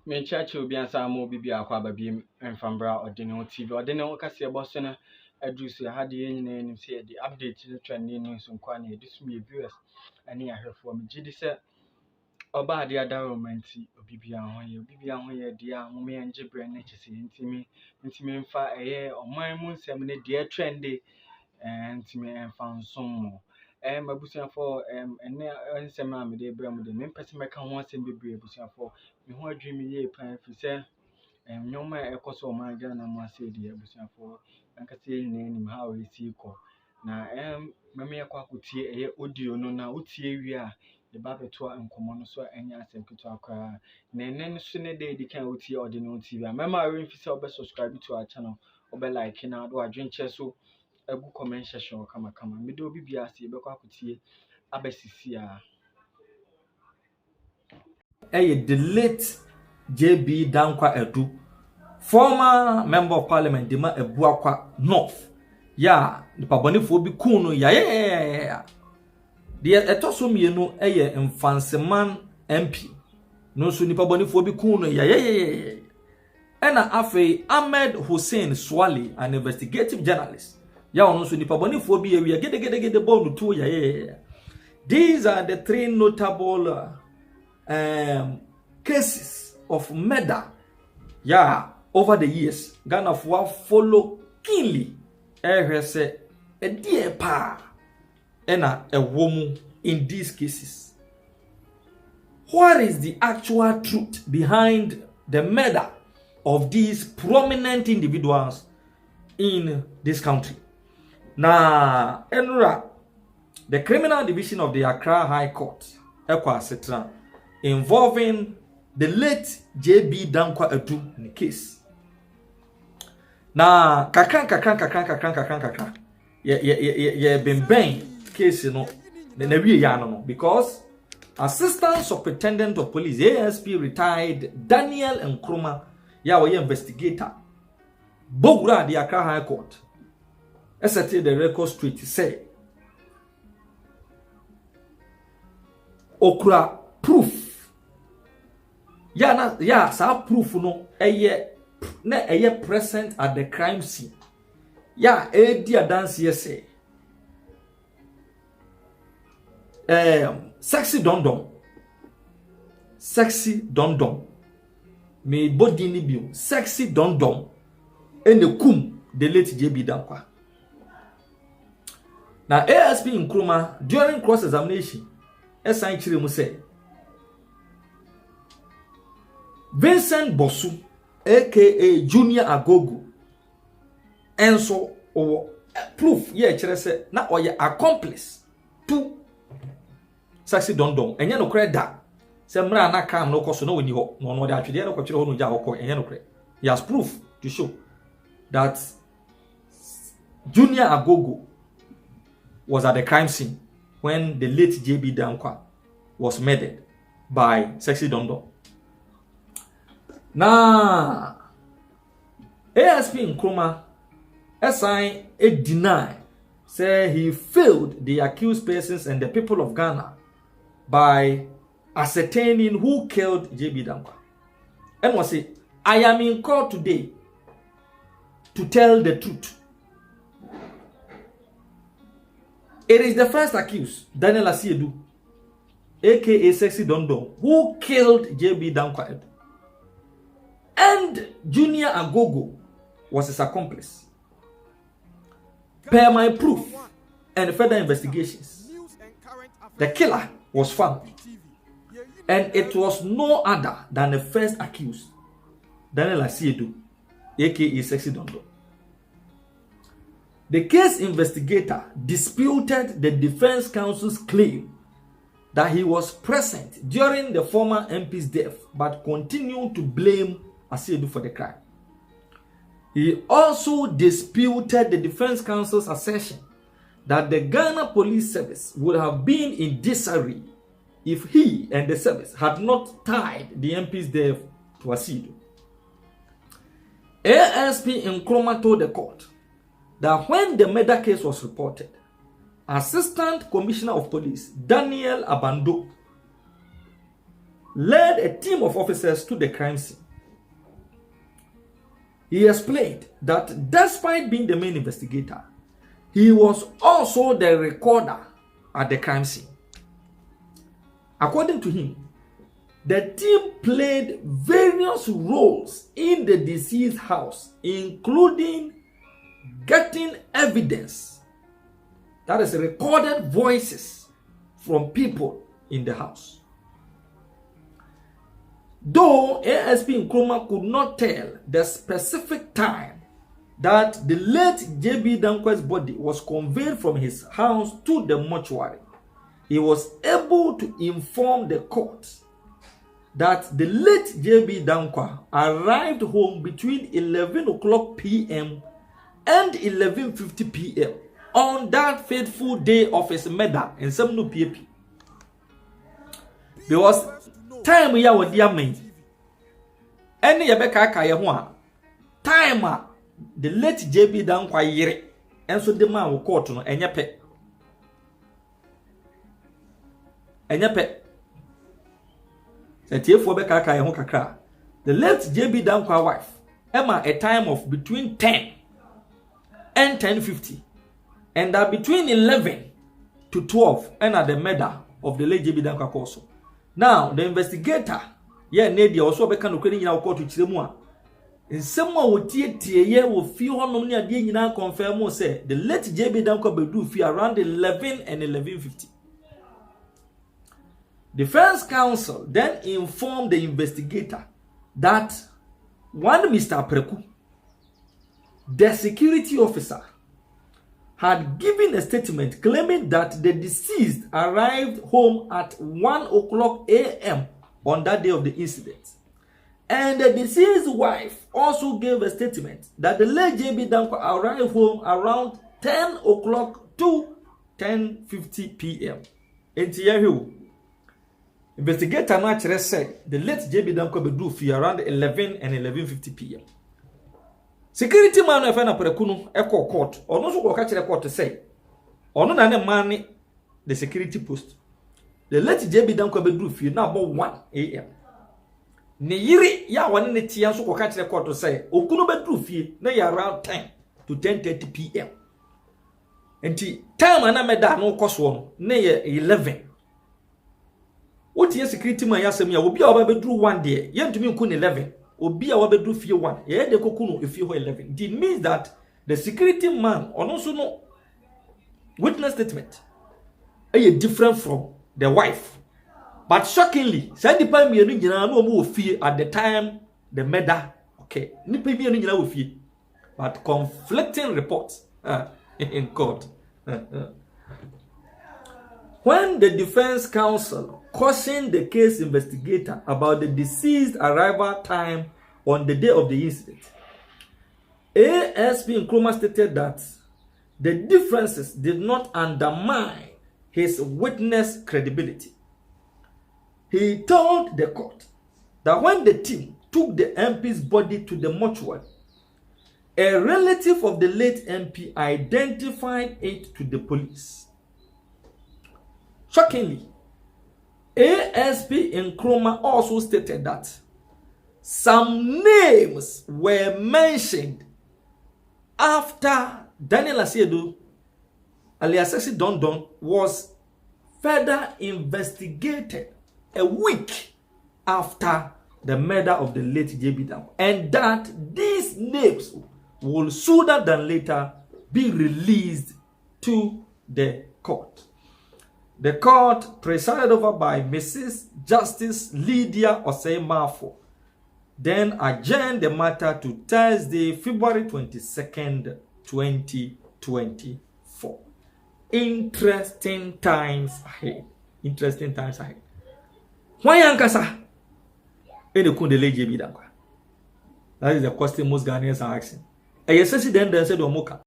Me church will be an samo bibi aquaba beam and from bra or dinner TV or dinner cassia bossona. I do see how the name say the update to the trending news on Quani. This me viewers and I hear from Giddy said Oba the other romancy or bibi on here, dear, Mummy and Jibber and Natchez intimate fire a year or my moon seminary dear trendy and to me and found some more. My bushing for and some mammy, they bring with the main person make once and be brave for me who dream ye plan for say. No matter a my gun and my city, for and can see name how we see call. Now, mammy, a quack would see a audio no now, would see we are the barbetua and common so any answer to our cry. Then sooner day they can see or the no TV. Remember, I ring for subscribe to our channel or be like in our drink chess so a good comment session come. Me do be a see, but I could see a bessia. The late JB Dankwa Edu, former member of parliament, Dima Ebuakwa North. Ya, the Pabonifo bi kuno ya. The etoso mienu mfanseman MP. No so ni Pabonifo bi kuno ya. Ena afei Ahmed Hussein Swali, an investigative journalist. Ya ono so ni Pabonifo bi ya gede ball to ya. These are the three notable cases of murder over the years. Ghana for follow keenly say a dear pa and a woman in these cases. What is the actual truth behind the murder of these prominent individuals in this country? Now, Enura, the Criminal Division of the Accra High Court, involving the late JB Dankwa Edu in the case. Na kakran. Been case, because Assistant Superintendent of Police ASP retired Daniel Nkrumah we investigator Bogura the Accra High Court. SAT the record street say okra proof sa proof no eye present at the crime scene. Dia dance say sexy dondon me body ni bi sexy dondon ene kum the late JB Dankwa. Now ASP Nkrumah during cross examination esan kire mu say Vincent Bosu aka Junior Agogo enso proof kire say na oye accomplice to sexy dondon enye no kre da se mra na kam no koso no woni ho no de atwede no kwakire ho no ja hokọ enye no kre. He has proof to show that Junior Agogo was at the crime scene when the late JB Dankwa was murdered by sexy dondon. Now, ASP Nkrumah assign a deny, say he failed the accused persons and the people of Ghana by ascertaining who killed JB Dankwa. And was say, I am in court today to tell the truth. It is the first accused, Daniel Asiedu, aka Sexy Dondon, who killed JB Dankwa. And Junior Agogo was his accomplice. Per my proof and further investigations, the killer was found. And it was no other than the first accused, Daniel Asiedu, aka Sexy Dondon. The case investigator disputed the defense counsel's claim that he was present during the former MP's death, but continued to blame Asiedu for the crime. He also disputed the defense counsel's assertion that the Ghana Police Service would have been in disarray if he and the service had not tied the MP's death to Asiedu. ASP Nkrumah told the court that when the murder case was reported, Assistant Commissioner of Police Daniel Abando led a team of officers to the crime scene. He explained that despite being the main investigator, he was also the recorder at the crime scene. According to him, the team played various roles in the deceased house, including getting evidence, that is, recorded voices from people in the house. Though ASP Nkrumah could not tell the specific time that the late JB Dankwa's body was conveyed from his house to the mortuary, he was able to inform the court that the late JB Dankwa arrived home between 11 o'clock p.m. and 11:50 p.m. on that fateful day of his murder in Semnu PAP. Because time ya wadi amen. Any yabeka ka ye ho a time a the late JB Dankwa yere enso de ma wo court no enye pe. Setiefo beka ka ye ho kakra. The late JB Dankwa wife Emma a time of between 10 and 10:50, and that between 11 to 12 and at the murder of the late JB Dankwa also. Now the investigator Nadia also beka no kwani nyina court chiremu a nsem a wotie ye wo fi honom ne ade nyina confirm say the late JB Dankwa bedu fi around 11 and 11:50. Defense counsel then informed the investigator that one Mr. Preku, the security officer, had given a statement claiming that the deceased arrived home at 1 o'clock a.m. on that day of the incident. And the deceased's wife also gave a statement that the late JB Dankwa arrived home around 10 o'clock to 10:50 p.m. Investigator naturally said the late JB Dankwa bedu fi around 11 and 11:50 p.m. Security man efe na Preku no eko court. Ono so ko ka kire court say ono na ne man the security post. The late JB Dankwa bedu fi na about 1 a.m. Ne yiri ya wane ne tia so ko ka kire court say okunu bedu fi na ya around 10 to 10:30 p.m. Enti time na meda no koso no na ye 11. What is security man yasem ya obi a wabedru 1 day yentumi nku 11 obi a wabedru fie 1 ye de koku no efie ho 11. It means that the security man ono so no witness statement is different from the wife, but shockingly said the time mienu nyina no mo fie at the time the murder. Okay, nipa mienu nyina wo fie, but conflicting reports in court. When the defense counsel cautioned the case investigator about the deceased arrival time on the day of the incident, ASP Nkrumah stated that the differences did not undermine his witness credibility. He told the court that when the team took the MP's body to the mortuary, a relative of the late MP identified it to the police. Shockingly, ASP Nkrumah also stated that some names were mentioned after Daniel Asiedu, alias Don Don, was further investigated a week after the murder of the late JB Dankwa, and that these names will sooner than later be released to the court. The court, presided over by Mrs. Justice Lydia Osei-Mafo, then adjourned the matter to Thursday, February 22nd, 2024. Interesting times ahead. Interesting times ahead. Why Yankasa? JB Dankwa. That is the question most Ghanaians are asking. A yes, then said Omoka.